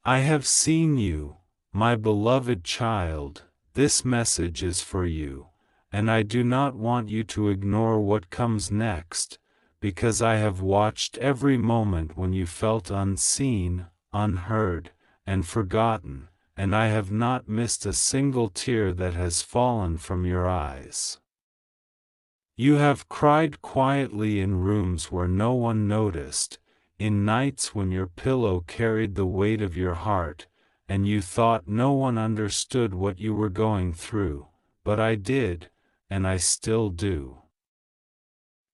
I have seen you, my beloved child. This message is for you, and I do not want you to ignore what comes next, because I have watched every moment when you felt unseen, unheard, and forgotten, and I have not missed a single tear that has fallen from your eyes. You have cried quietly in rooms where no one noticed, in nights when your pillow carried the weight of your heart, and you thought no one understood what you were going through, but I did, and I still do.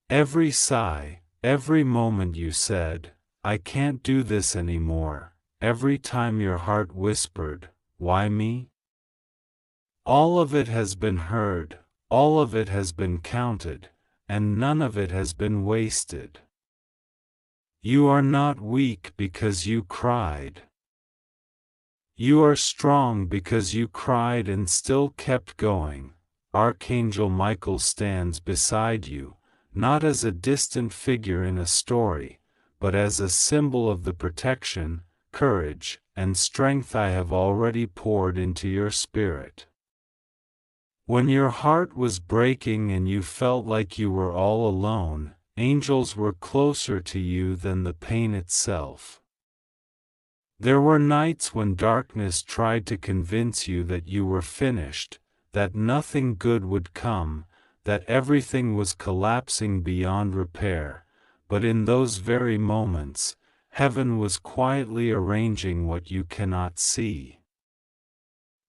Every sigh, every moment you said, "I can't do this anymore," every time your heart whispered, "Why me?" All of it has been heard, all of it has been counted, and none of it has been wasted. You are not weak because you cried. You are strong because you cried and still kept going. Archangel Michael stands beside you, not as a distant figure in a story, but as a symbol of the protection, courage, and strength I have already poured into your spirit. When your heart was breaking and you felt like you were all alone, angels were closer to you than the pain itself. There were nights when darkness tried to convince you that you were finished, that nothing good would come, that everything was collapsing beyond repair, but in those very moments, heaven was quietly arranging what you cannot see.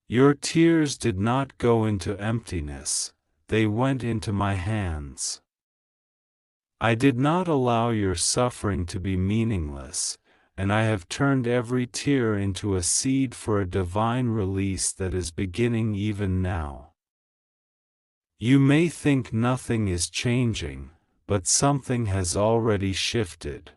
Your tears did not go into emptiness, they went into my hands. I did not allow your suffering to be meaningless, and I have turned every tear into a seed for a divine release that is beginning even now. You may think nothing is changing, but something has already shifted.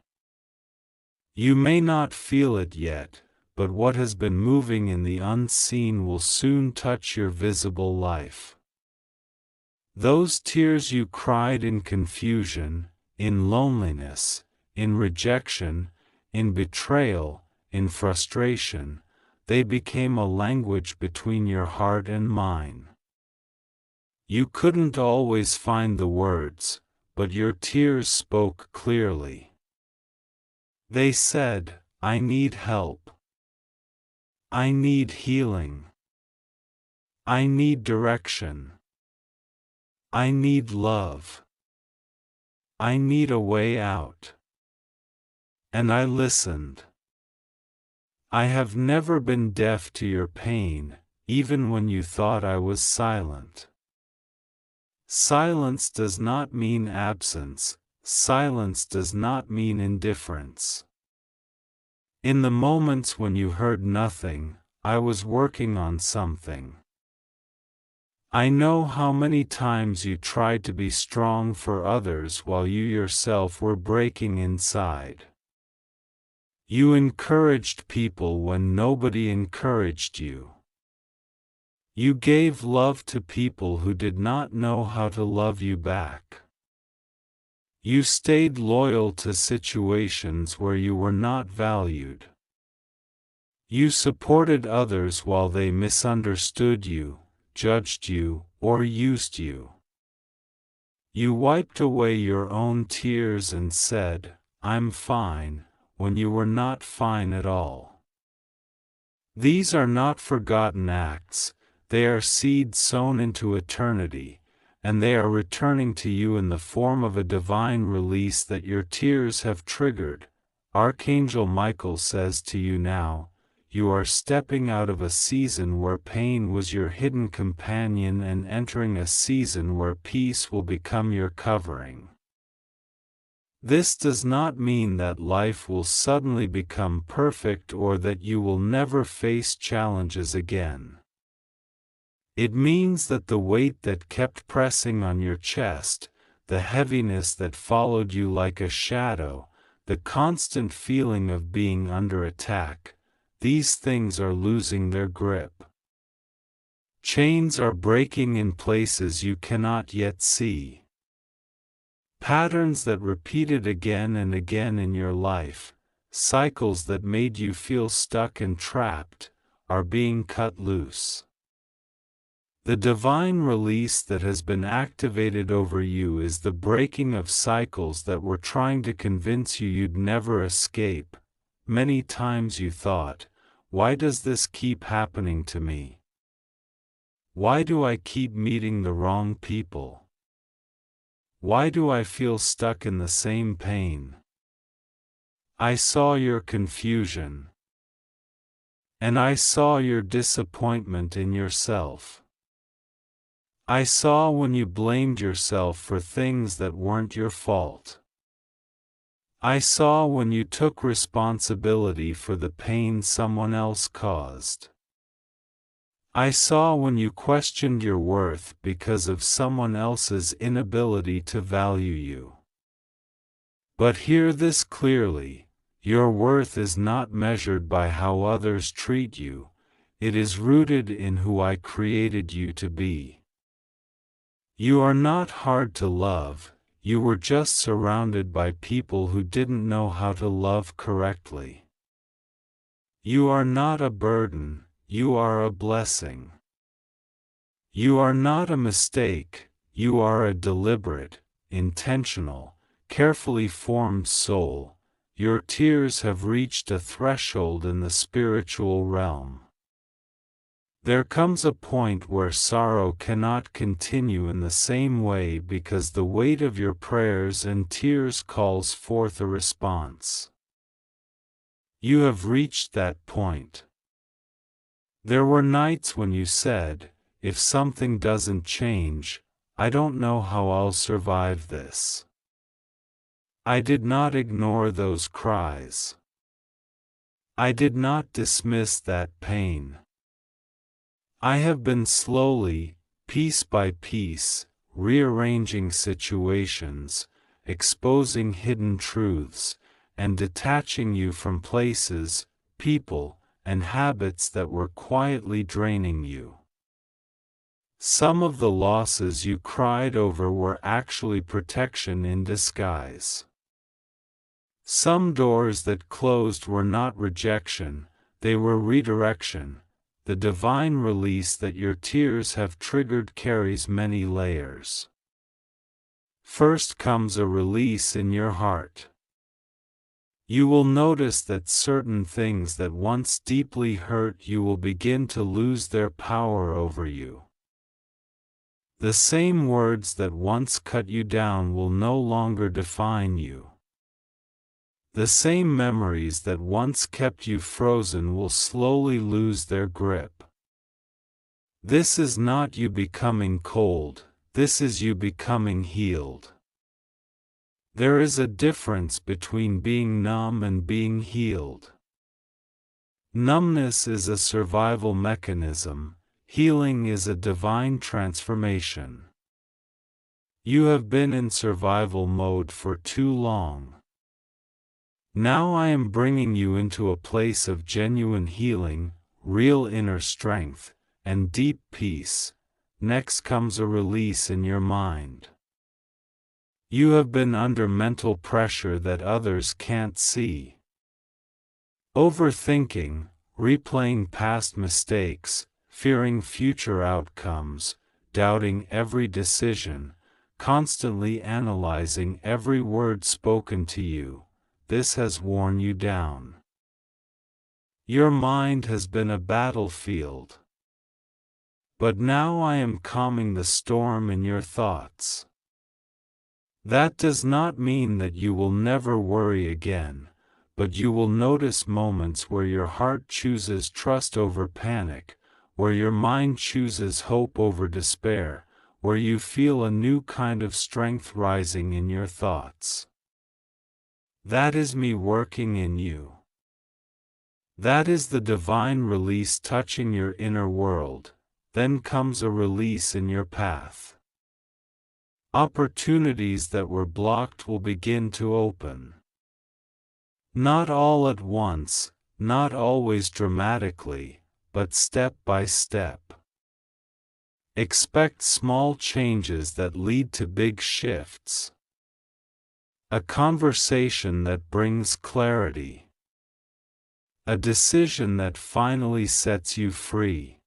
You may not feel it yet, but what has been moving in the unseen will soon touch your visible life. Those tears you cried in confusion, in loneliness, in rejection, in betrayal, in frustration, they became a language between your heart and mine. You couldn't always find the words, but your tears spoke clearly. They said, "I need help. I need healing. I need direction. I need love. I need a way out." And I listened. I have never been deaf to your pain, even when you thought I was silent. Silence does not mean absence, silence does not mean indifference. In the moments when you heard nothing, I was working on something. I know how many times you tried to be strong for others while you yourself were breaking inside. You encouraged people when nobody encouraged you. You gave love to people who did not know how to love you back. You stayed loyal to situations where you were not valued. You supported others while they misunderstood you, judged you, or used you. You wiped away your own tears and said, "I'm fine," when you were not fine at all. These are not forgotten acts, they are seeds sown into eternity, and they are returning to you in the form of a divine release that your tears have triggered. Archangel Michael says to you now, you are stepping out of a season where pain was your hidden companion and entering a season where peace will become your covering. This does not mean that life will suddenly become perfect or that you will never face challenges again. It means that the weight that kept pressing on your chest, the heaviness that followed you like a shadow, the constant feeling of being under attack, these things are losing their grip. Chains are breaking in places you cannot yet see. Patterns that repeated again and again in your life, cycles that made you feel stuck and trapped, are being cut loose. The divine release that has been activated over you is the breaking of cycles that were trying to convince you you'd never escape. Many times you thought, "Why does this keep happening to me? Why do I keep meeting the wrong people? Why do I feel stuck in the same pain?" I saw your confusion. And I saw your disappointment in yourself. I saw when you blamed yourself for things that weren't your fault. I saw when you took responsibility for the pain someone else caused. I saw when you questioned your worth because of someone else's inability to value you. But hear this clearly, your worth is not measured by how others treat you, it is rooted in who I created you to be. You are not hard to love, you were just surrounded by people who didn't know how to love correctly. You are not a burden, you are a blessing. You are not a mistake, you are a deliberate, intentional, carefully formed soul. Your tears have reached a threshold in the spiritual realm. There comes a point where sorrow cannot continue in the same way because the weight of your prayers and tears calls forth a response. You have reached that point. There were nights when you said, "If something doesn't change, I don't know how I'll survive this." I did not ignore those cries. I did not dismiss that pain. I have been slowly, piece by piece, rearranging situations, exposing hidden truths, and detaching you from places, people, and habits that were quietly draining you. Some of the losses you cried over were actually protection in disguise. Some doors that closed were not rejection, they were redirection. The divine release that your tears have triggered carries many layers. First comes a release in your heart. You will notice that certain things that once deeply hurt you will begin to lose their power over you. The same words that once cut you down will no longer define you. The same memories that once kept you frozen will slowly lose their grip. This is not you becoming cold, this is you becoming healed. There is a difference between being numb and being healed. Numbness is a survival mechanism, healing is a divine transformation. You have been in survival mode for too long. Now I am bringing you into a place of genuine healing, real inner strength, and deep peace. Next comes a release in your mind. You have been under mental pressure that others can't see. Overthinking, replaying past mistakes, fearing future outcomes, doubting every decision, constantly analyzing every word spoken to you. This has worn you down. Your mind has been a battlefield. But now I am calming the storm in your thoughts. That does not mean that you will never worry again, but you will notice moments where your heart chooses trust over panic, where your mind chooses hope over despair, where you feel a new kind of strength rising in your thoughts. That is me working in you. That is the divine release touching your inner world. Then comes a release in your path. Opportunities that were blocked will begin to open. Not all at once, not always dramatically, but step by step. Expect small changes that lead to big shifts. A conversation that brings clarity. A decision that finally sets you free.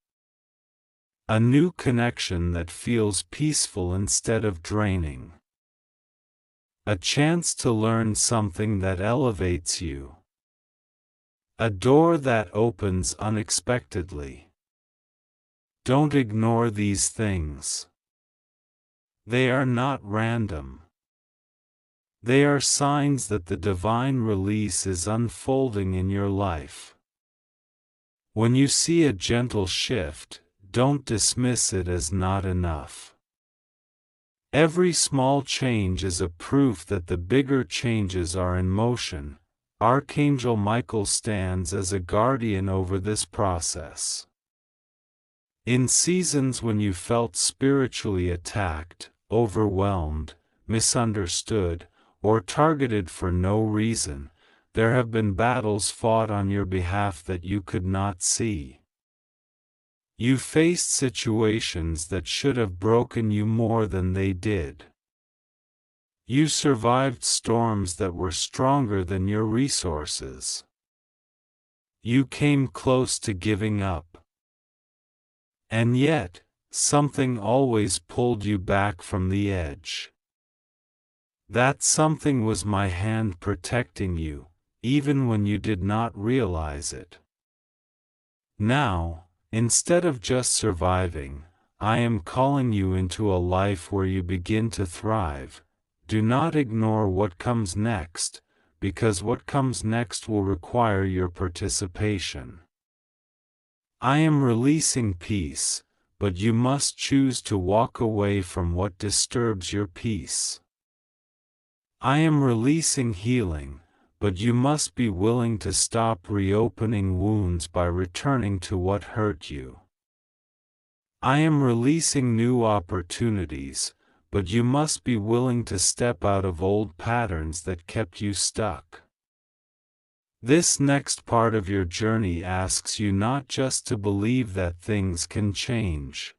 A new connection that feels peaceful instead of draining. A chance to learn something that elevates you. A door that opens unexpectedly. Don't ignore these things. They are not random. They are signs that the divine release is unfolding in your life. When you see a gentle shift, don't dismiss it as not enough. Every small change is a proof that the bigger changes are in motion. Archangel Michael stands as a guardian over this process. In seasons when you felt spiritually attacked, overwhelmed, misunderstood, or targeted for no reason, there have been battles fought on your behalf that you could not see. You faced situations that should have broken you more than they did. You survived storms that were stronger than your resources. You came close to giving up. And yet, something always pulled you back from the edge. That something was my hand protecting you, even when you did not realize it. Now, instead of just surviving, I am calling you into a life where you begin to thrive. Do not ignore what comes next, because what comes next will require your participation. I am releasing peace, but you must choose to walk away from what disturbs your peace. I am releasing healing, but you must be willing to stop reopening wounds by returning to what hurt you. I am releasing new opportunities, but you must be willing to step out of old patterns that kept you stuck. This next part of your journey asks you not just to believe that things can change,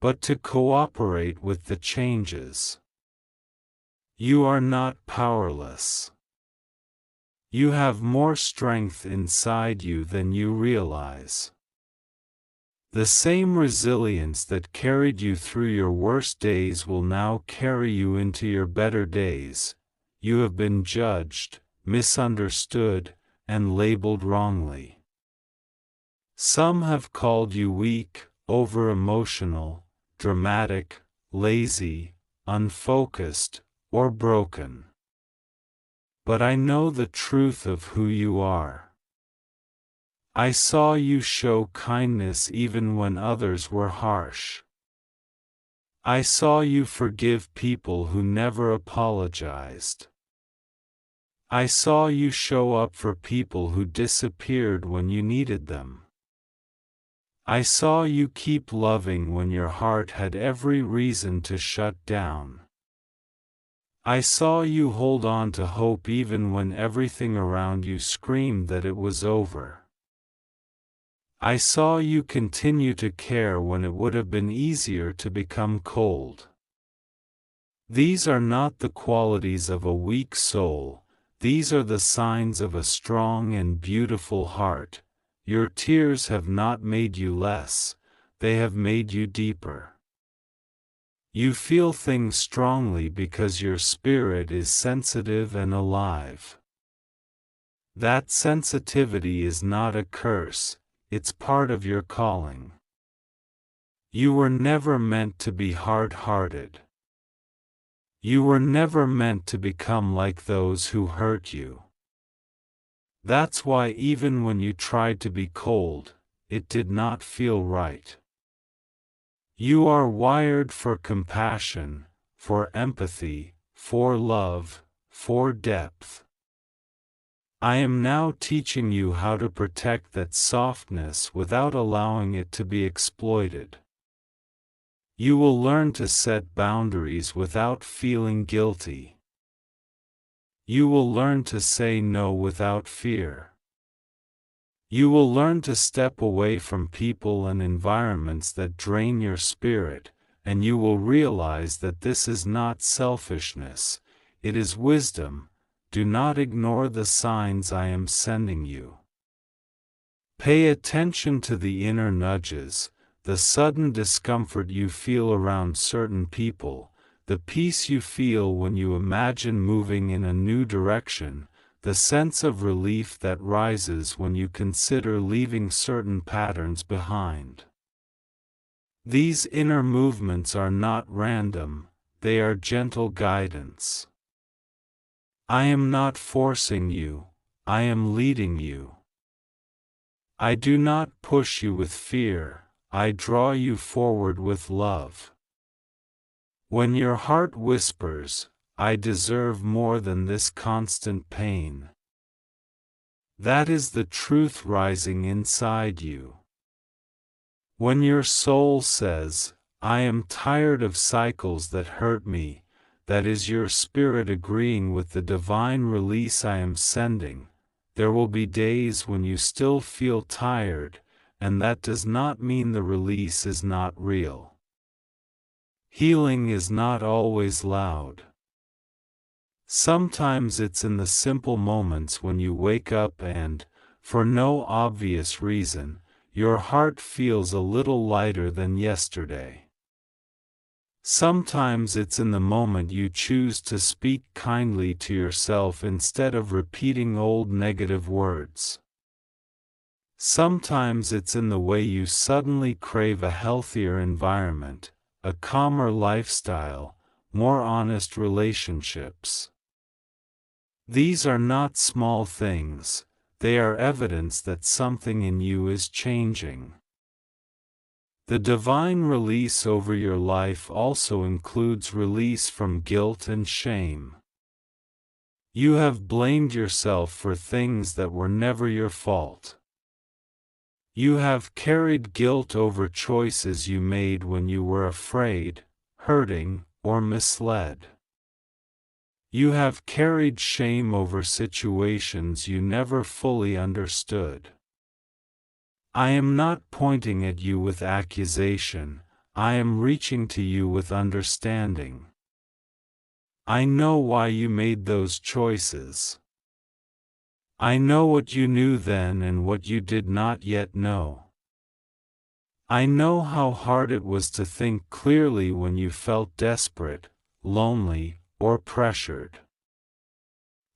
but to cooperate with the changes. You are not powerless. You have more strength inside you than you realize. The same resilience that carried you through your worst days will now carry you into your better days. You have been judged, misunderstood, and labeled wrongly. Some have called you weak, over-emotional, dramatic, lazy, unfocused, or broken. But I know the truth of who you are. I saw you show kindness even when others were harsh. I saw you forgive people who never apologized. I saw you show up for people who disappeared when you needed them. I saw you keep loving when your heart had every reason to shut down. I saw you hold on to hope even when everything around you screamed that it was over. I saw you continue to care when it would have been easier to become cold. These are not the qualities of a weak soul, these are the signs of a strong and beautiful heart. Your tears have not made you less, they have made you deeper. You feel things strongly because your spirit is sensitive and alive. That sensitivity is not a curse, it's part of your calling. You were never meant to be hard-hearted. You were never meant to become like those who hurt you. That's why even when you tried to be cold, it did not feel right. You are wired for compassion, for empathy, for love, for depth. I am now teaching you how to protect that softness without allowing it to be exploited. You will learn to set boundaries without feeling guilty. You will learn to say no without fear. You will learn to step away from people and environments that drain your spirit, and you will realize that this is not selfishness, it is wisdom. do not ignore the signs I am sending you. Pay attention to the inner nudges, the sudden discomfort you feel around certain people, the peace you feel when you imagine moving in a new direction, the sense of relief that rises when you consider leaving certain patterns behind. These inner movements are not random, they are gentle guidance. I am not forcing you, I am leading you. I do not push you with fear, I draw you forward with love. When your heart whispers, I deserve more than this constant pain, that is the truth rising inside you. When your soul says, I am tired of cycles that hurt me, that is your spirit agreeing with the divine release I am sending. There will be days when you still feel tired, and that does not mean the release is not real. Healing is not always loud. Sometimes it's in the simple moments when you wake up and, for no obvious reason, your heart feels a little lighter than yesterday. Sometimes it's in the moment you choose to speak kindly to yourself instead of repeating old negative words. Sometimes it's in the way you suddenly crave a healthier environment, a calmer lifestyle, more honest relationships. These are not small things, they are evidence that something in you is changing. The divine release over your life also includes release from guilt and shame. You have blamed yourself for things that were never your fault. You have carried guilt over choices you made when you were afraid, hurting, or misled. You have carried shame over situations you never fully understood. I am not pointing at you with accusation, I am reaching to you with understanding. I know why you made those choices. I know what you knew then and what you did not yet know. I know how hard it was to think clearly when you felt desperate, lonely, or pressured.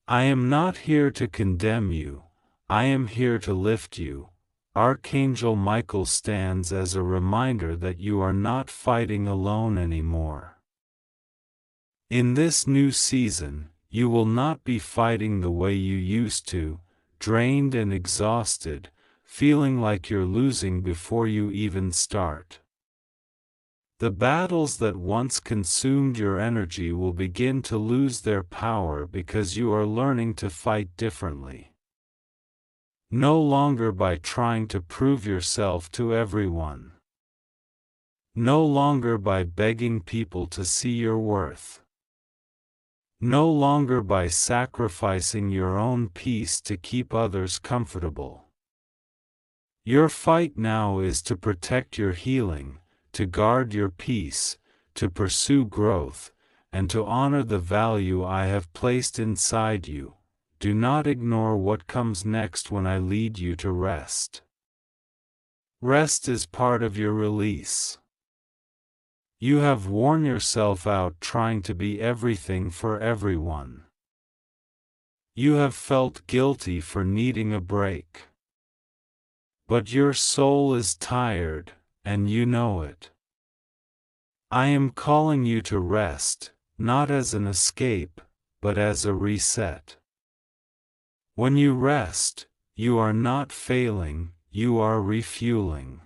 I am not here to condemn you, I am here to lift you. Archangel Michael stands as a reminder that you are not fighting alone anymore. In this new season, you will not be fighting the way you used to, drained and exhausted, feeling like you're losing before you even start. The battles that once consumed your energy will begin to lose their power because you are learning to fight differently. No longer by trying to prove yourself to everyone. No longer by begging people to see your worth. No longer by sacrificing your own peace to keep others comfortable. Your fight now is to protect your healing, to guard your peace, to pursue growth, and to honor the value I have placed inside you. Do not ignore what comes next when I lead you to rest. Rest is part of your release. You have worn yourself out trying to be everything for everyone. You have felt guilty for needing a break. But your soul is tired, and you know it. I am calling you to rest, not as an escape, but as a reset. When you rest, you are not failing, you are refueling.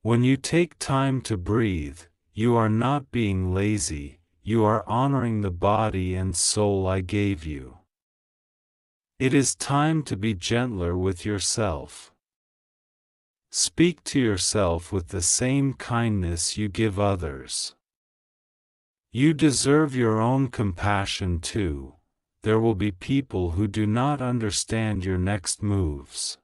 When you take time to breathe, you are not being lazy, you are honoring the body and soul I gave you. It is time to be gentler with yourself. Speak to yourself with the same kindness you give others. You deserve your own compassion too. There will be people who do not understand your next moves.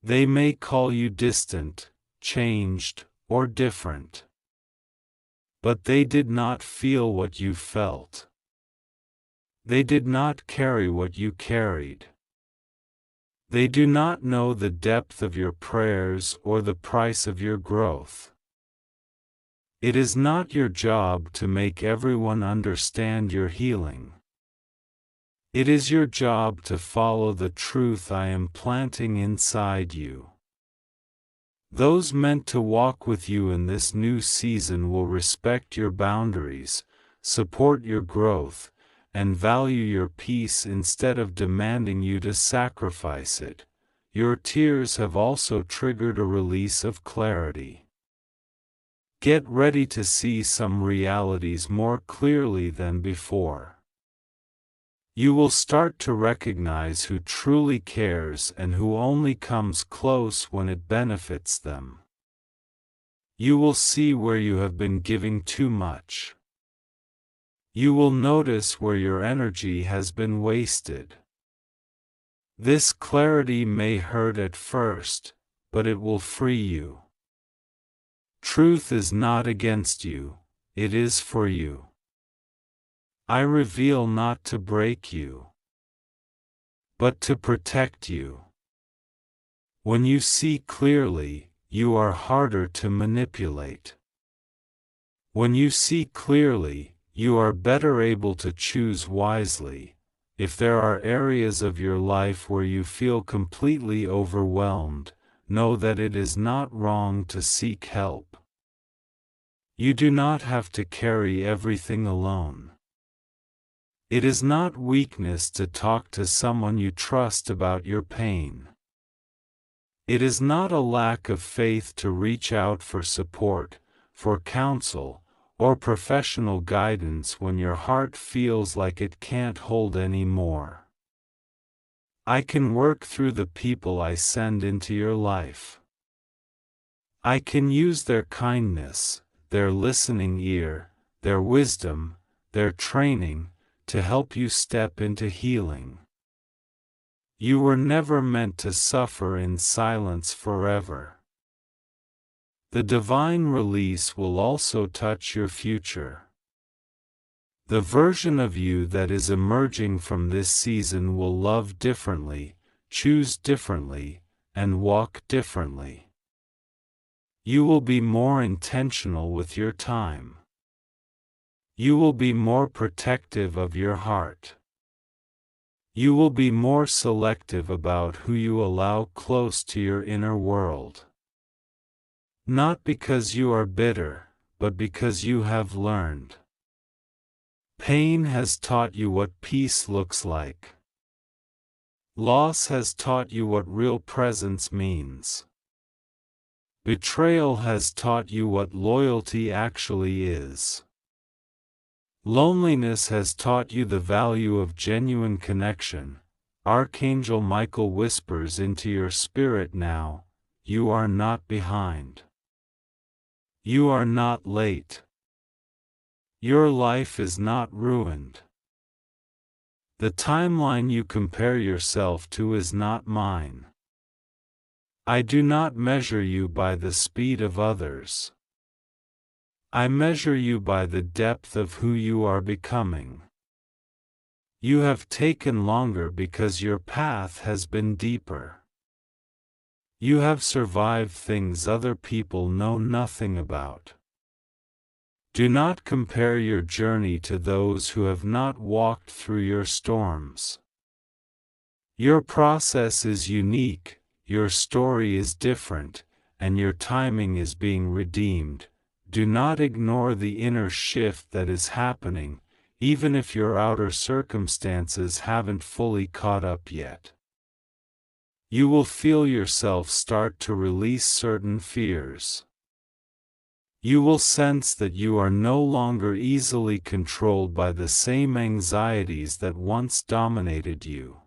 They may call you distant, changed, or different. But they did not feel what you felt. They did not carry what you carried. They do not know the depth of your prayers or the price of your growth. It is not your job to make everyone understand your healing. It is your job to follow the truth I am planting inside you. Those meant to walk with you in this new season will respect your boundaries, support your growth, and value your peace instead of demanding you to sacrifice it. Your tears have also triggered a release of clarity. Get ready to see some realities more clearly than before. You will start to recognize who truly cares and who only comes close when it benefits them. You will see where you have been giving too much. You will notice where your energy has been wasted. This clarity may hurt at first, but it will free you. Truth is not against you, it is for you. I reveal not to break you, but to protect you. When you see clearly, you are harder to manipulate. When you see clearly, you are better able to choose wisely. If there are areas of your life where you feel completely overwhelmed, know that it is not wrong to seek help. You do not have to carry everything alone. It is not weakness to talk to someone you trust about your pain. It is not a lack of faith to reach out for support, for counsel, or professional guidance when your heart feels like it can't hold any more. I can work through the people I send into your life. I can use their kindness, their listening ear, their wisdom, their training, to help you step into healing. You were never meant to suffer in silence forever. The divine release will also touch your future. The version of you that is emerging from this season will love differently, choose differently, and walk differently. You will be more intentional with your time. You will be more protective of your heart. You will be more selective about who you allow close to your inner world. Not because you are bitter, but because you have learned. Pain has taught you what peace looks like. Loss has taught you what real presence means. Betrayal has taught you what loyalty actually is. Loneliness has taught you the value of genuine connection. Archangel Michael whispers into your spirit now, you are not behind. You are not late. Your life is not ruined. The timeline you compare yourself to is not mine. I do not measure you by the speed of others. I measure you by the depth of who you are becoming. You have taken longer because your path has been deeper. You have survived things other people know nothing about. Do not compare your journey to those who have not walked through your storms. Your process is unique, your story is different, and your timing is being redeemed. Do not ignore the inner shift that is happening, even if your outer circumstances haven't fully caught up yet. You will feel yourself start to release certain fears. You will sense that you are no longer easily controlled by the same anxieties that once dominated you.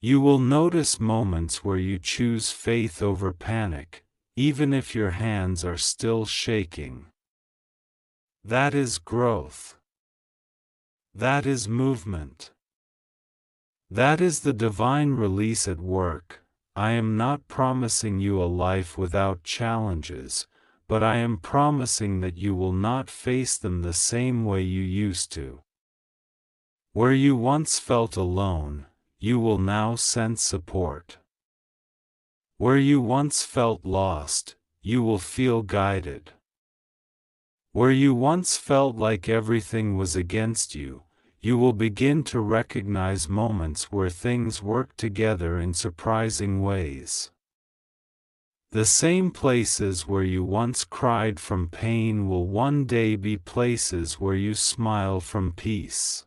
You will notice moments where you choose faith over panic, even if your hands are still shaking. That is growth. That is movement. That is the divine release at work. I am not promising you a life without challenges, but I am promising that you will not face them the same way you used to. Where you once felt alone, you will now sense support. Where you once felt lost, you will feel guided. Where you once felt like everything was against you, you will begin to recognize moments where things work together in surprising ways. The same places where you once cried from pain will one day be places where you smile from peace.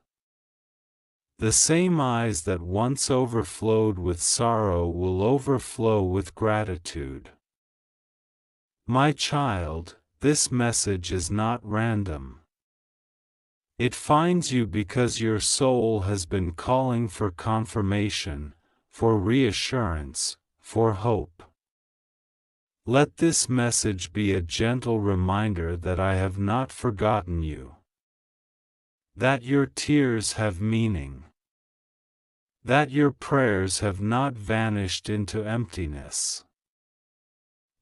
The same eyes that once overflowed with sorrow will overflow with gratitude. My child, this message is not random. It finds you because your soul has been calling for confirmation, for reassurance, for hope. Let this message be a gentle reminder that I have not forgotten you. That your tears have meaning. That your prayers have not vanished into emptiness.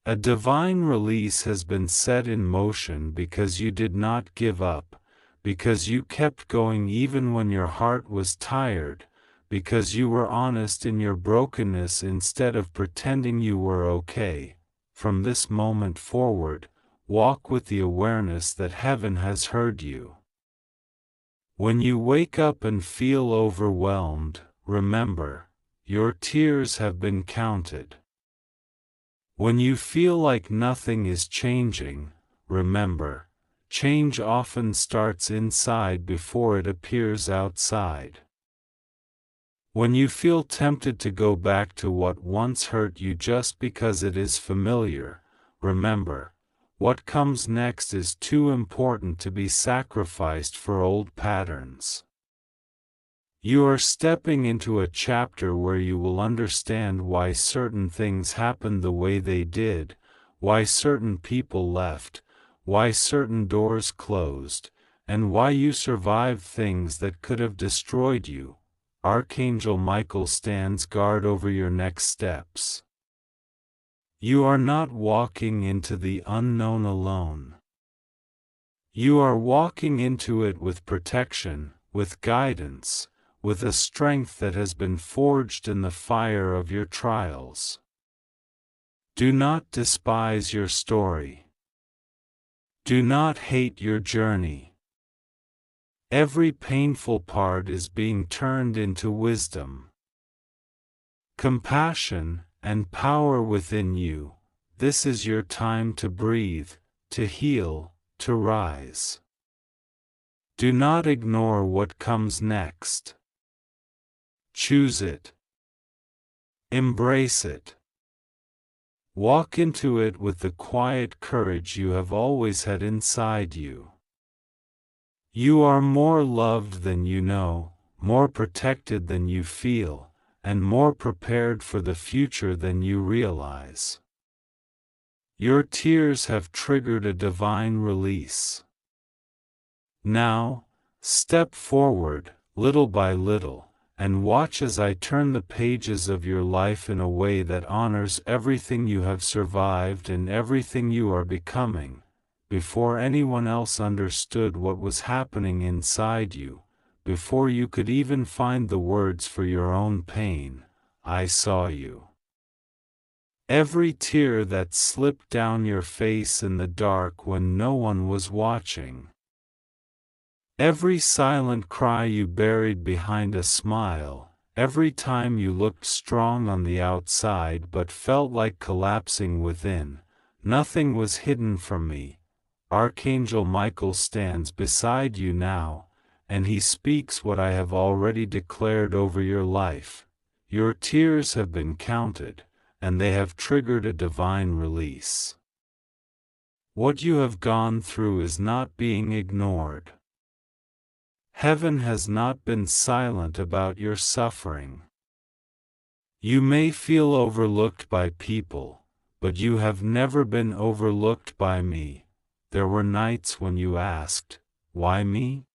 A divine release has been set in motion because you did not give up, because you kept going even when your heart was tired, because you were honest in your brokenness instead of pretending you were okay. From this moment forward, walk with the awareness that heaven has heard you. When you wake up and feel overwhelmed, remember, your tears have been counted. When you feel like nothing is changing, remember, change often starts inside before it appears outside. When you feel tempted to go back to what once hurt you just because it is familiar, remember, what comes next is too important to be sacrificed for old patterns. You are stepping into a chapter where you will understand why certain things happened the way they did, why certain people left, why certain doors closed, and why you survived things that could have destroyed you. Archangel Michael stands guard over your next steps. You are not walking into the unknown alone. You are walking into it with protection, with guidance, with a strength that has been forged in the fire of your trials. Do not despise your story. Do not hate your journey. Every painful part is being turned into wisdom, compassion, and power within you. This is your time to breathe, to heal, to rise. Do not ignore what comes next. Choose it. Embrace it. Walk into it with the quiet courage you have always had inside you. You are more loved than you know, more protected than you feel, and more prepared for the future than you realize. Your tears have triggered a divine release. Now, step forward, little by little, and watch as I turn the pages of your life in a way that honors everything you have survived and everything you are becoming. Before anyone else understood what was happening inside you, before you could even find the words for your own pain, I saw you. Every tear that slipped down your face in the dark when no one was watching. Every silent cry you buried behind a smile, every time you looked strong on the outside but felt like collapsing within, nothing was hidden from me. Archangel Michael stands beside you now, and he speaks what I have already declared over your life. Your tears have been counted, and they have triggered a divine release. What you have gone through is not being ignored. Heaven has not been silent about your suffering. You may feel overlooked by people, but you have never been overlooked by me. There were nights when you asked, "Why me?"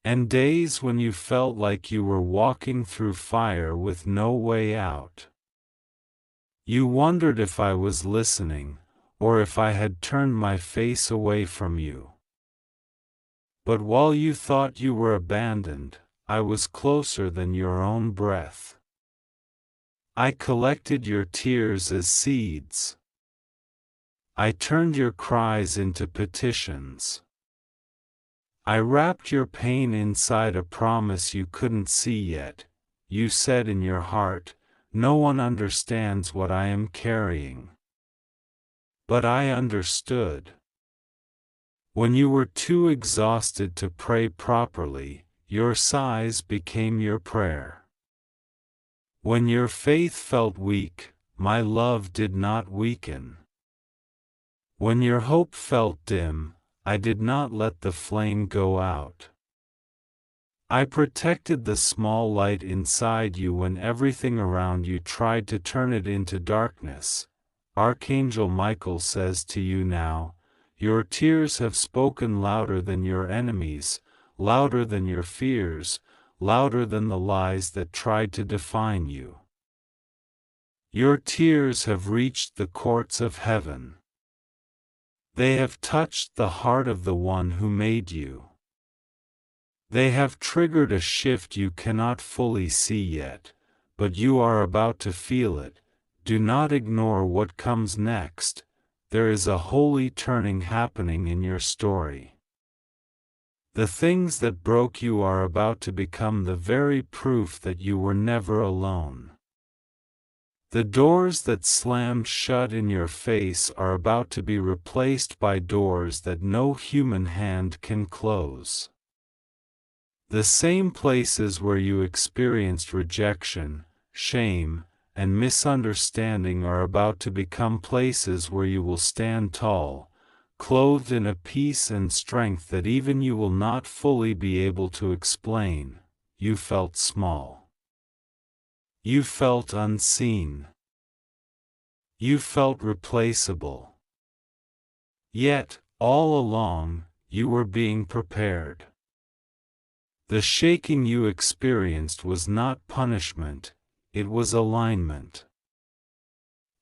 And days when you felt like you were walking through fire with no way out. You wondered if I was listening, or if I had turned my face away from you. But while you thought you were abandoned, I was closer than your own breath. I collected your tears as seeds. I turned your cries into petitions. I wrapped your pain inside a promise you couldn't see yet. You said in your heart, "No one understands what I am carrying." But I understood. When you were too exhausted to pray properly, your sighs became your prayer. When your faith felt weak, my love did not weaken. When your hope felt dim, I did not let the flame go out. I protected the small light inside you when everything around you tried to turn it into darkness. Archangel Michael says to you now, your tears have spoken louder than your enemies, louder than your fears, louder than the lies that tried to define you. Your tears have reached the courts of heaven. They have touched the heart of the one who made you. They have triggered a shift you cannot fully see yet, but you are about to feel it. Do not ignore what comes next. There is a holy turning happening in your story. The things that broke you are about to become the very proof that you were never alone. The doors that slammed shut in your face are about to be replaced by doors that no human hand can close. The same places where you experienced rejection, shame, and misunderstanding are about to become places where you will stand tall, clothed in a peace and strength that even you will not fully be able to explain. You felt small. You felt unseen. You felt replaceable. Yet, all along, you were being prepared. The shaking you experienced was not punishment, it was alignment.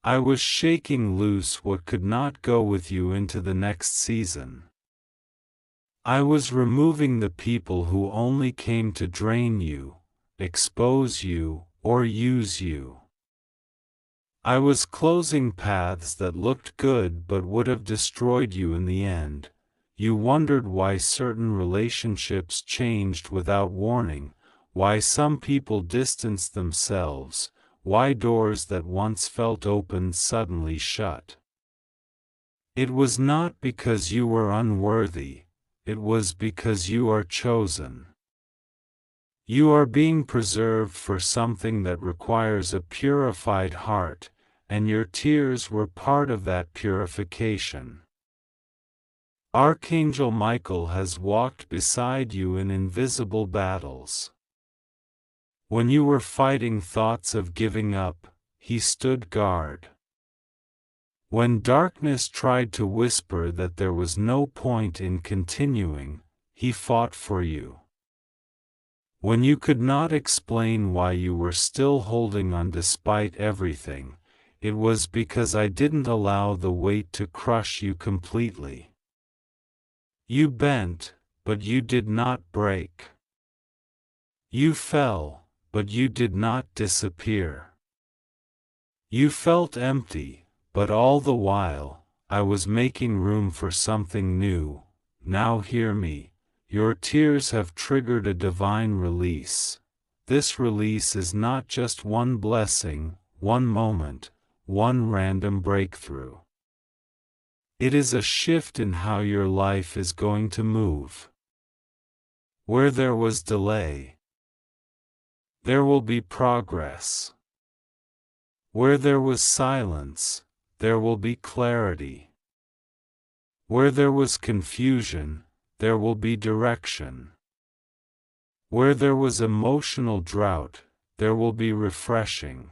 I was shaking loose what could not go with you into the next season. I was removing the people who only came to drain you, expose you, or use you. I was closing paths that looked good but would have destroyed you in the end. You wondered why certain relationships changed without warning, why some people distanced themselves, why doors that once felt open suddenly shut. It was not because you were unworthy, it was because you are chosen. You are being preserved for something that requires a purified heart, and your tears were part of that purification. Archangel Michael has walked beside you in invisible battles. When you were fighting thoughts of giving up, he stood guard. When darkness tried to whisper that there was no point in continuing, he fought for you. When you could not explain why you were still holding on despite everything, it was because I didn't allow the weight to crush you completely. You bent, but you did not break. You fell, but you did not disappear. You felt empty, but all the while, I was making room for something new. Now hear me. Your tears have triggered a divine release. This release is not just one blessing, one moment, one random breakthrough. It is a shift in how your life is going to move. Where there was delay, there will be progress. Where there was silence, there will be clarity. Where there was confusion, there will be direction. Where there was emotional drought, there will be refreshing.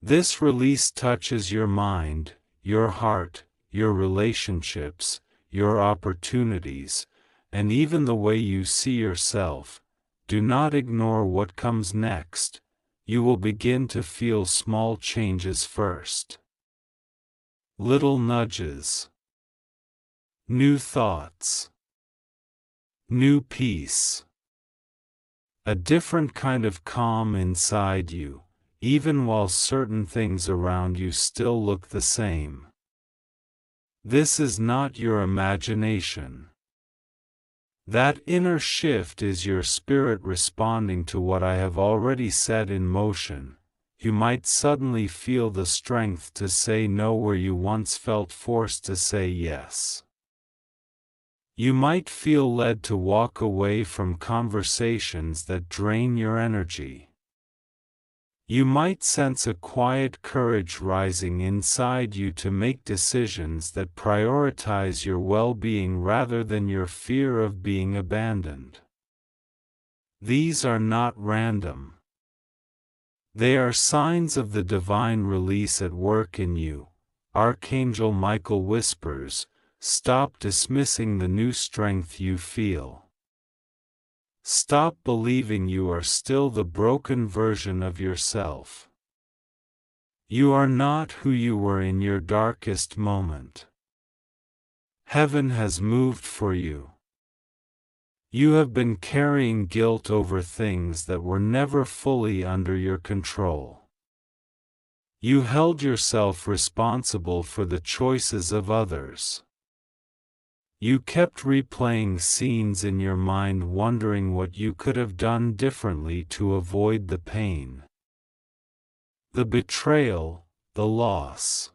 This release touches your mind, your heart, your relationships, your opportunities, and even the way you see yourself. Do not ignore what comes next. You will begin to feel small changes first. Little nudges. New thoughts. New peace. a different kind of calm inside you, even while certain things around you still look the same. This is not your imagination. That inner shift is your spirit responding to what I have already set in motion. You might suddenly feel the strength to say no where you once felt forced to say yes. You might feel led to walk away from conversations that drain your energy. You might sense a quiet courage rising inside you to make decisions that prioritize your well-being rather than your fear of being abandoned. These are not random. They are signs of the divine release at work in you. Archangel Michael whispers, "Stop dismissing the new strength you feel. Stop believing you are still the broken version of yourself. You are not who you were in your darkest moment. Heaven has moved for you. You have been carrying guilt over things that were never fully under your control. You held yourself responsible for the choices of others. You kept replaying scenes in your mind, wondering what you could have done differently to avoid the pain, the betrayal, the loss.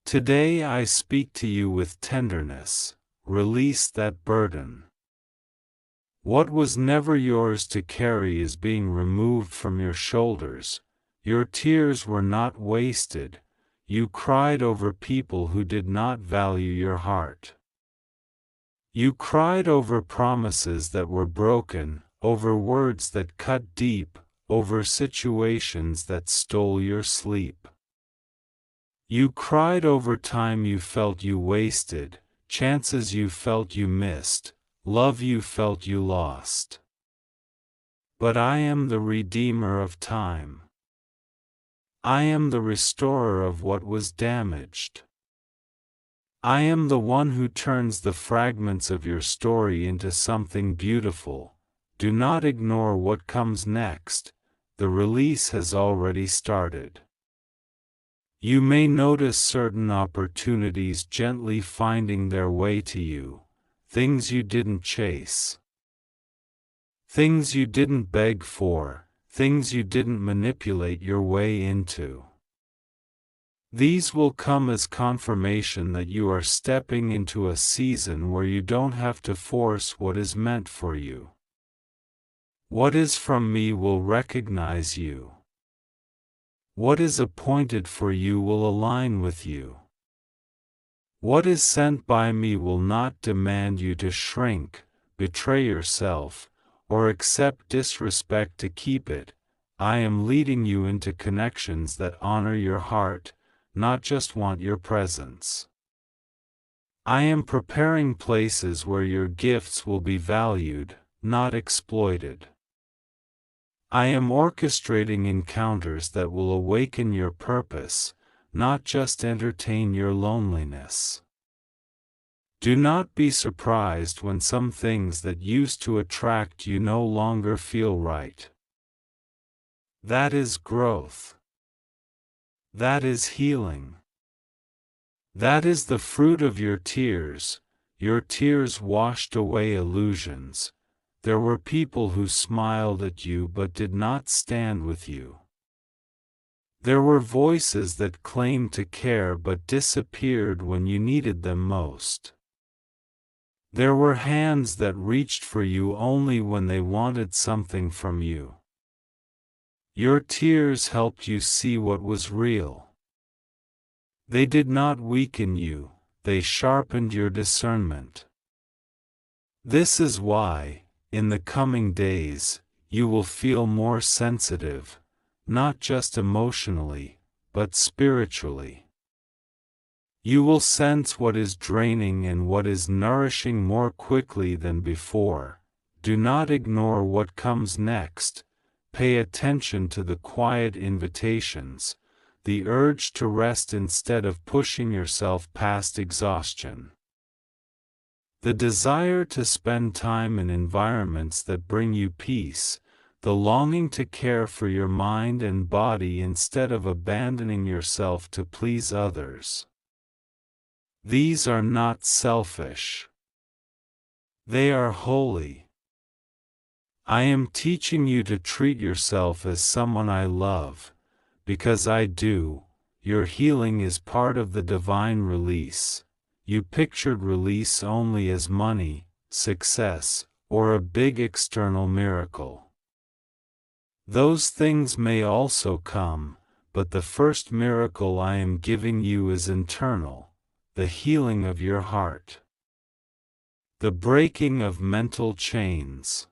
Today I speak to you with tenderness. Release that burden. What was never yours to carry is being removed from your shoulders. Your tears were not wasted. You cried over people who did not value your heart. You cried over promises that were broken, over words that cut deep, over situations that stole your sleep. You cried over time you felt you wasted, chances you felt you missed, love you felt you lost. But I am the Redeemer of time. I am the restorer of what was damaged. I am the one who turns the fragments of your story into something beautiful. Do not ignore what comes next. The release has already started. You may notice certain opportunities gently finding their way to you, things you didn't chase, things you didn't beg for, things you didn't manipulate your way into. These will come as confirmation that you are stepping into a season where you don't have to force what is meant for you. What is from me will recognize you. What is appointed for you will align with you. What is sent by me will not demand you to shrink, betray yourself, or accept disrespect to keep it. I am leading you into connections that honor your heart, not just want your presence. I am preparing places where your gifts will be valued, not exploited. I am orchestrating encounters that will awaken your purpose, not just entertain your loneliness. Do not be surprised when some things that used to attract you no longer feel right. That is growth. That is healing. That is the fruit of your tears. Your tears washed away illusions. There were people who smiled at you but did not stand with you. There were voices that claimed to care but disappeared when you needed them most. There were hands that reached for you only when they wanted something from you. Your tears helped you see what was real. They did not weaken you, they sharpened your discernment. This is why, in the coming days, you will feel more sensitive, not just emotionally, but spiritually. You will sense what is draining and what is nourishing more quickly than before. Do not ignore what comes next. Pay attention to the quiet invitations, the urge to rest instead of pushing yourself past exhaustion. The desire to spend time in environments that bring you peace, the longing to care for your mind and body instead of abandoning yourself to please others. These are not selfish. They are holy. I am teaching you to treat yourself as someone I love, because I do. Your healing is part of the divine release. You pictured release only as money, success, or a big external miracle. Those things may also come, but the first miracle I am giving you is internal, the healing of your heart. The breaking of mental chains.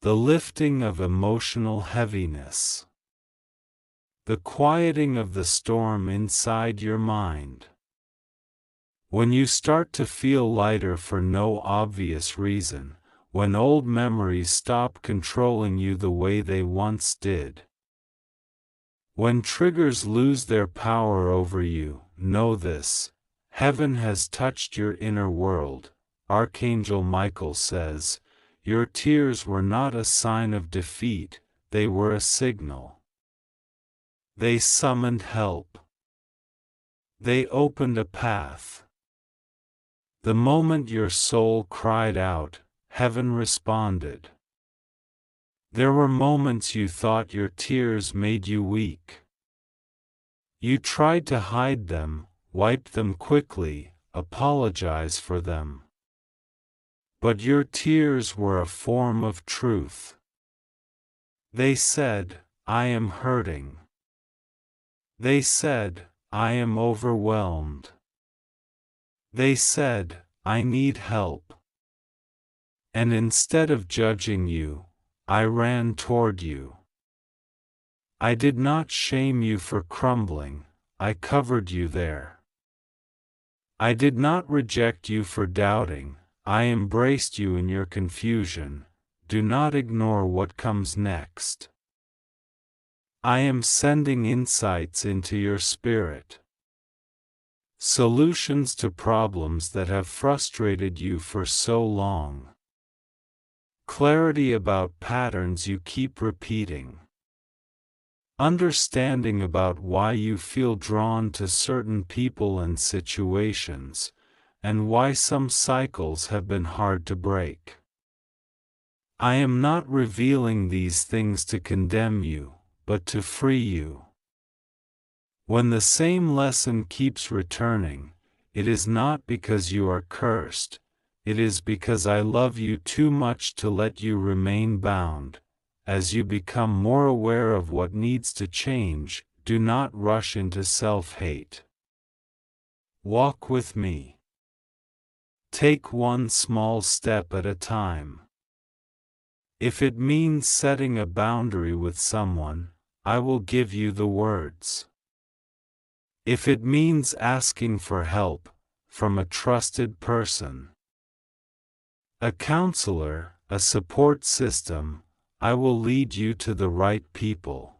The lifting of emotional heaviness. The quieting of the storm inside your mind. When you start to feel lighter for no obvious reason, when old memories stop controlling you the way they once did. When triggers lose their power over you, know this: heaven has touched your inner world. Archangel Michael says, your tears were not a sign of defeat, they were a signal. They summoned help. They opened a path. The moment your soul cried out, heaven responded. There were moments you thought your tears made you weak. You tried to hide them, wipe them quickly, apologize for them. But your tears were a form of truth. They said, I am hurting. They said, I am overwhelmed. They said, I need help. And instead of judging you, I ran toward you. I did not shame you for crumbling, I covered you there. I did not reject you for doubting, I embraced you in your confusion. Do not ignore what comes next. I am sending insights into your spirit. Solutions to problems that have frustrated you for so long. Clarity about patterns you keep repeating. Understanding about why you feel drawn to certain people and situations, and why some cycles have been hard to break. I am not revealing these things to condemn you, but to free you. When the same lesson keeps returning, it is not because you are cursed, it is because I love you too much to let you remain bound. As you become more aware of what needs to change, do not rush into self-hate. Walk with me. Take one small step at a time. If it means setting a boundary with someone, I will give you the words. If it means asking for help, from a trusted person, a counselor, a support system, I will lead you to the right people.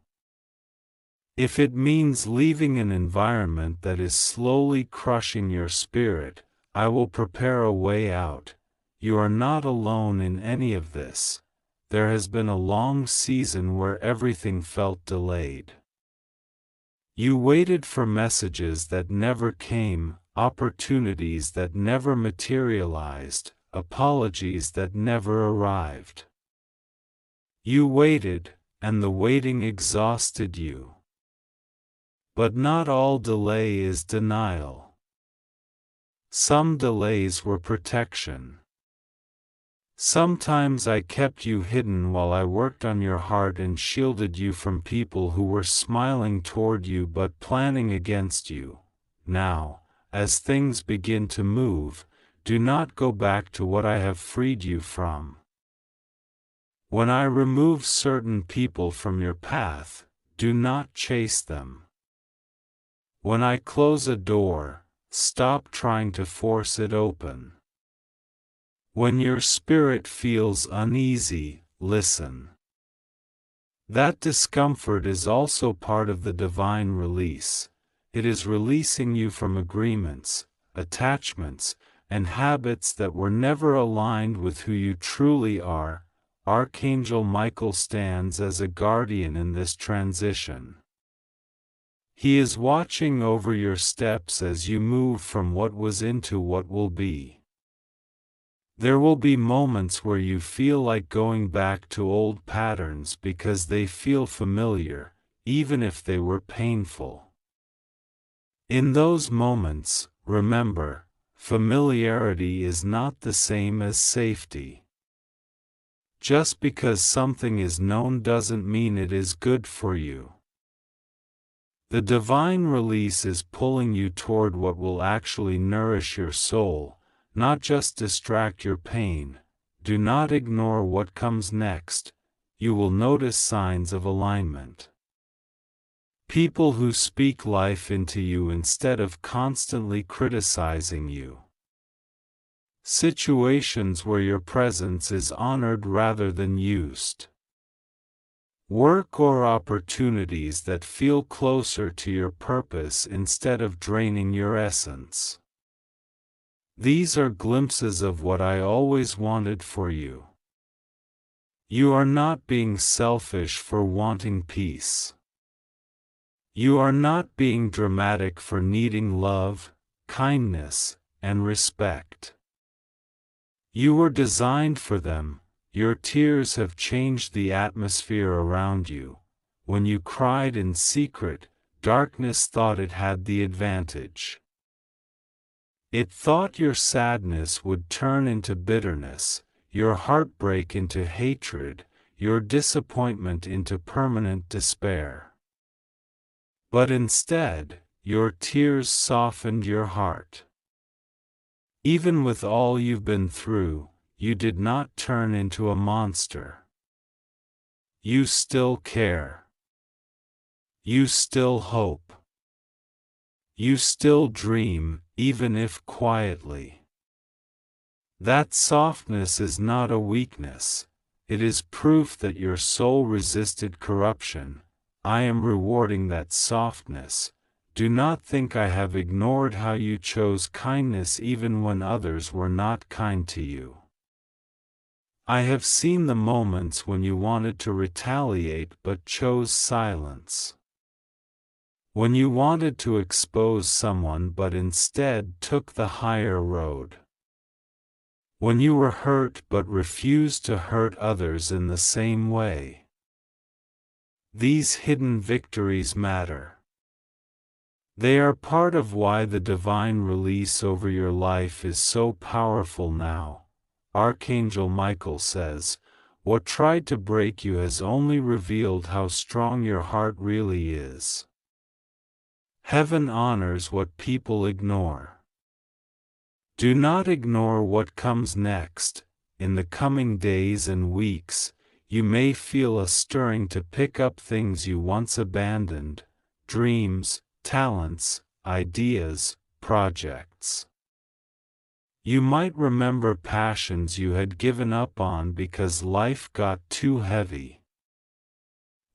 If it means leaving an environment that is slowly crushing your spirit, I will prepare a way out. You are not alone in any of this. There has been a long season where everything felt delayed. You waited for messages that never came, opportunities that never materialized, apologies that never arrived. You waited, and the waiting exhausted you. But not all delay is denial. Some delays were protection. Sometimes I kept you hidden while I worked on your heart and shielded you from people who were smiling toward you but planning against you. Now, as things begin to move, do not go back to what I have freed you from. When I remove certain people from your path, do not chase them. When I close a door, stop trying to force it open. When your spirit feels uneasy, listen. That discomfort is also part of the divine release. It is releasing you from agreements, attachments, and habits that were never aligned with who you truly are. Archangel Michael stands as a guardian in this transition. He is watching over your steps as you move from what was into what will be. There will be moments where you feel like going back to old patterns because they feel familiar, even if they were painful. In those moments, remember, familiarity is not the same as safety. Just because something is known doesn't mean it is good for you. The divine release is pulling you toward what will actually nourish your soul, not just distract your pain. Do not ignore what comes next. You will notice signs of alignment. People who speak life into you instead of constantly criticizing you. Situations where your presence is honored rather than used. Work or opportunities that feel closer to your purpose instead of draining your essence. These are glimpses of what I always wanted for you. You are not being selfish for wanting peace. You are not being dramatic for needing love, kindness, and respect. You were designed for them. Your tears have changed the atmosphere around you. When you cried in secret, darkness thought it had the advantage. It thought your sadness would turn into bitterness, your heartbreak into hatred, your disappointment into permanent despair. But instead, your tears softened your heart. Even with all you've been through, you did not turn into a monster. You still care. You still hope. You still dream, even if quietly. That softness is not a weakness. It is proof that your soul resisted corruption. I am rewarding that softness. Do not think I have ignored how you chose kindness even when others were not kind to you. I have seen the moments when you wanted to retaliate but chose silence. When you wanted to expose someone but instead took the higher road. When you were hurt but refused to hurt others in the same way. These hidden victories matter. They are part of why the divine release over your life is so powerful now. Archangel Michael says, "What tried to break you has only revealed how strong your heart really is." Heaven honors what people ignore. Do not ignore what comes next. In the coming days and weeks, you may feel a stirring to pick up things you once abandoned, dreams, talents, ideas, projects. You might remember passions you had given up on because life got too heavy.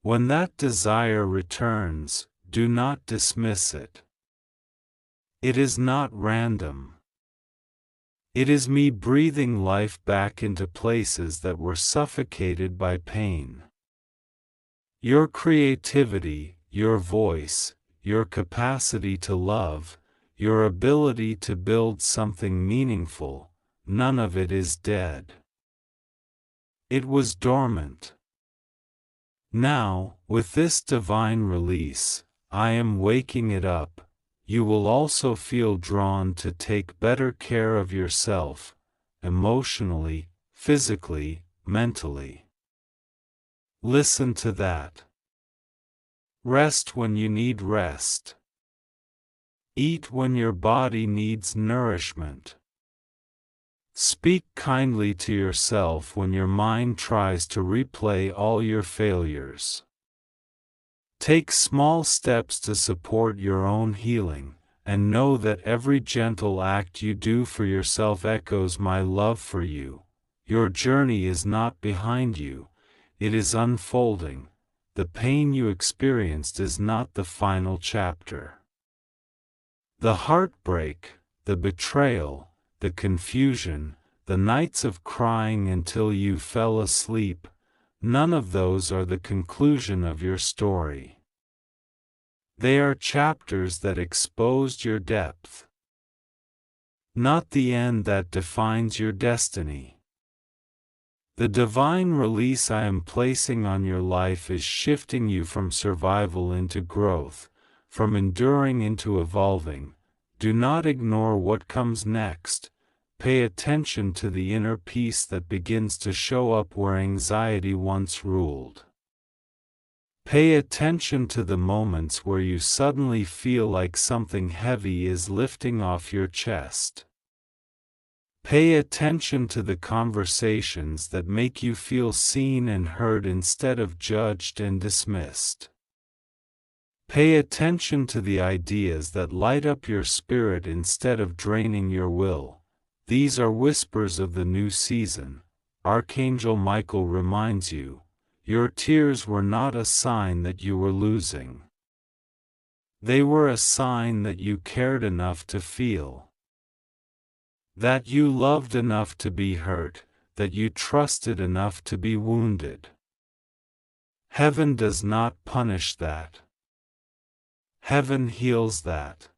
When that desire returns, do not dismiss it. It is not random. It is me breathing life back into places that were suffocated by pain. Your creativity, your voice, your capacity to love, your ability to build something meaningful, none of it is dead. It was dormant. Now, with this divine release, I am waking it up. You will also feel drawn to take better care of yourself, emotionally, physically, mentally. Listen to that. Rest when you need rest. Eat when your body needs nourishment. Speak kindly to yourself when your mind tries to replay all your failures. Take small steps to support your own healing, and know that every gentle act you do for yourself echoes my love for you. Your journey is not behind you, it is unfolding. The pain you experienced is not the final chapter. The heartbreak, the betrayal, the confusion, the nights of crying until you fell asleep, none of those are the conclusion of your story. They are chapters that exposed your depth, not the end that defines your destiny. The divine release I am placing on your life is shifting you from survival into growth, from enduring into evolving. Do not ignore what comes next. Pay attention to the inner peace that begins to show up where anxiety once ruled. Pay attention to the moments where you suddenly feel like something heavy is lifting off your chest. Pay attention to the conversations that make you feel seen and heard instead of judged and dismissed. Pay attention to the ideas that light up your spirit instead of draining your will. These are whispers of the new season. Archangel Michael reminds you, your tears were not a sign that you were losing. They were a sign that you cared enough to feel, that you loved enough to be hurt, that you trusted enough to be wounded. Heaven does not punish that. Heaven heals that.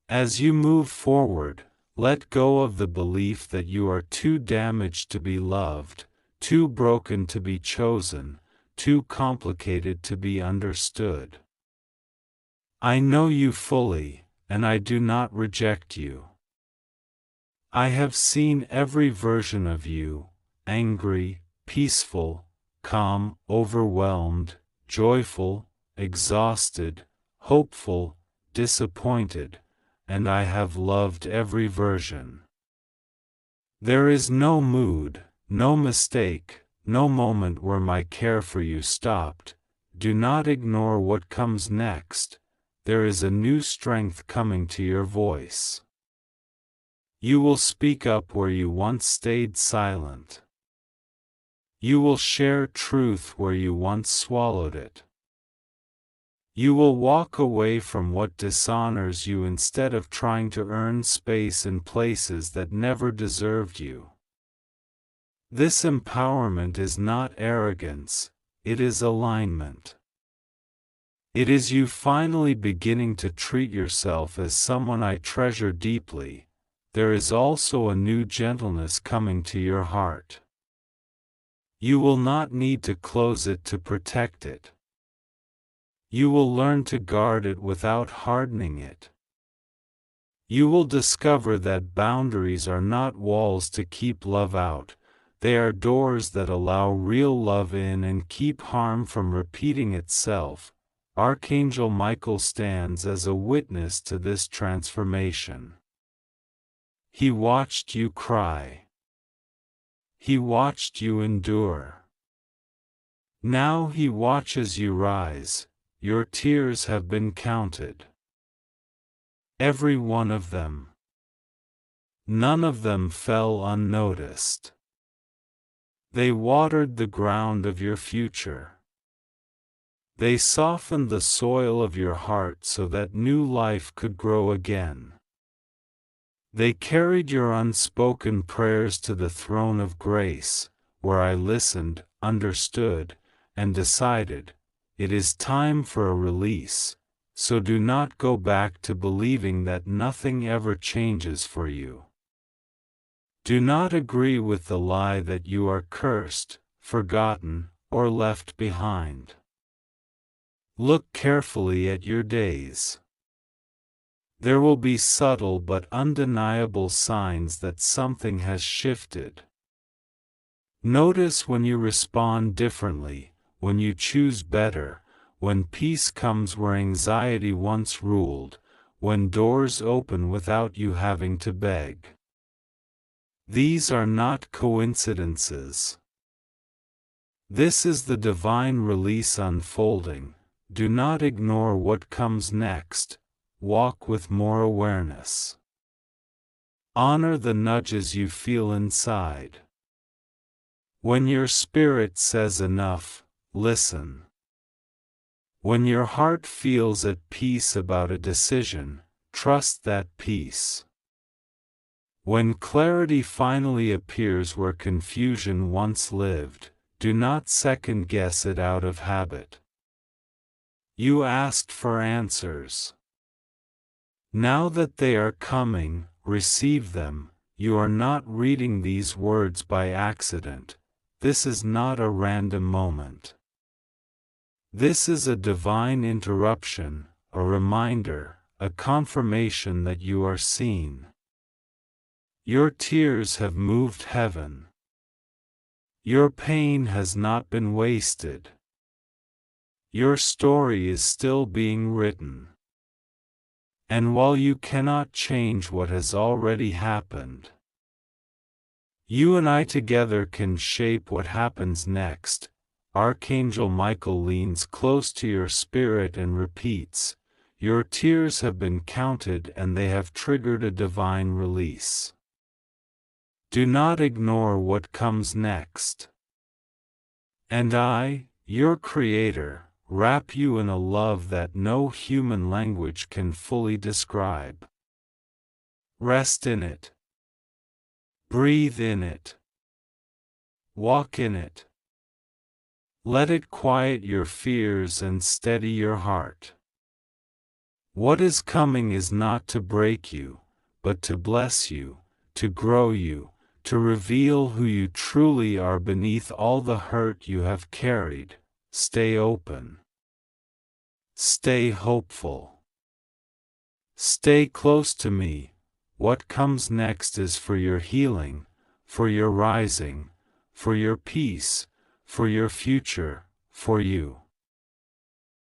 As you move forward, let go of the belief that you are too damaged to be loved, too broken to be chosen, too complicated to be understood. I know you fully, and I do not reject you. I have seen every version of you, angry, peaceful, calm, overwhelmed, joyful, exhausted, hopeful, disappointed, and I have loved every version. There is no mood, no mistake, no moment where my care for you stopped. Do not ignore what comes next. There is a new strength coming to your voice. You will speak up where you once stayed silent. You will share truth where you once swallowed it. You will walk away from what dishonors you instead of trying to earn space in places that never deserved you. This empowerment is not arrogance, it is alignment. It is you finally beginning to treat yourself as someone I treasure deeply. There is also a new gentleness coming to your heart. You will not need to close it to protect it. You will learn to guard it without hardening it. You will discover that boundaries are not walls to keep love out, they are doors that allow real love in and keep harm from repeating itself. Archangel Michael stands as a witness to this transformation. He watched you cry. He watched you endure. Now he watches you rise. Your tears have been counted. Every one of them. None of them fell unnoticed. They watered the ground of your future. They softened the soil of your heart so that new life could grow again. They carried your unspoken prayers to the throne of grace, where I listened, understood, and decided, it is time for a release, so do not go back to believing that nothing ever changes for you. Do not agree with the lie that you are cursed, forgotten, or left behind. Look carefully at your days. There will be subtle but undeniable signs that something has shifted. Notice when you respond differently, when you choose better, when peace comes where anxiety once ruled, when doors open without you having to beg. These are not coincidences. This is the divine release unfolding. Do not ignore what comes next. Walk with more awareness. Honor the nudges you feel inside. When your spirit says enough, listen. When your heart feels at peace about a decision, trust that peace. When clarity finally appears where confusion once lived, do not second-guess it out of habit. You asked for answers. Now that they are coming, receive them. You are not reading these words by accident. This is not a random moment. This is a divine interruption, a reminder, a confirmation that you are seen. Your tears have moved heaven. Your pain has not been wasted. Your story is still being written. And while you cannot change what has already happened, you and I together can shape what happens next. Archangel Michael leans close to your spirit and repeats, "Your tears have been counted and they have triggered a divine release." Do not ignore what comes next. And I, your Creator, wrap you in a love that no human language can fully describe. Rest in it. Breathe in it. Walk in it. Let it quiet your fears and steady your heart. What is coming is not to break you, but to bless you, to grow you, to reveal who you truly are beneath all the hurt you have carried. Stay open. Stay hopeful. Stay close to me. What comes next is for your healing, for your rising, for your peace, for your future, for you.